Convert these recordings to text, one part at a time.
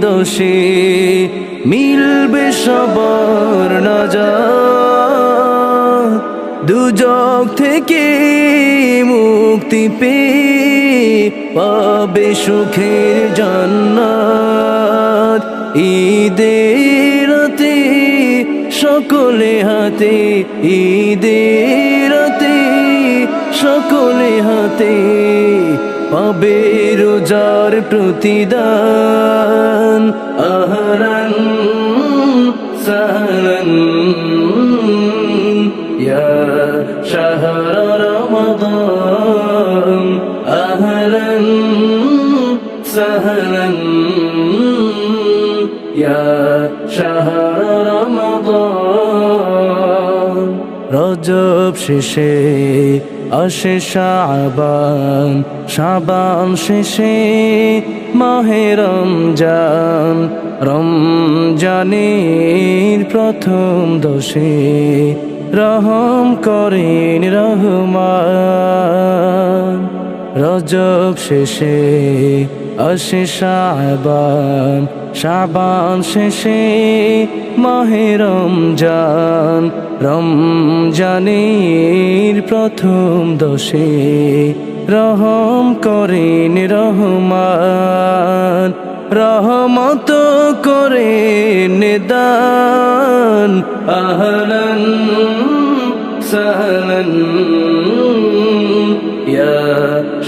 দোষে মিলবে সবার নাজাত, দুজক থেকে মুক্তি পেয়ে পাবে সুখের জান্নাত। ঈদের রাতে সকলে হাতে, ঈদের রাতে সকলে হাতে পাবে রোজার প্রতিদান। আহলান সাহলান ইয়া শাহর রমাদান, আহলান সাহলান ইয়া শাহর রমাদান। রজব শেষে আসে শাবান, শাবান শেষে মাহে রমজান, রমজানের প্রথম দশে রহম করেন রহমান। রজব শেষে আসে শাবান, শাবান শেষে মাহে রমজান, রমজানের প্রথম দশে রহম করেন রহমান। রহমত করেন দান। আহলান সাহলান ইয়া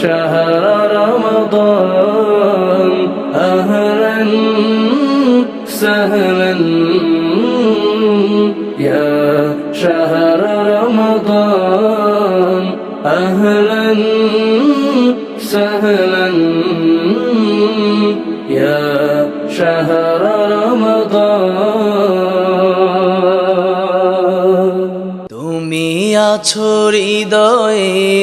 শাহর রমাদান, আহলান সাহলান ইয়া শাহর রমাদান, আহলান সাহলান ইয়া শাহর রমাদান। তুমি আছো হৃদয়ে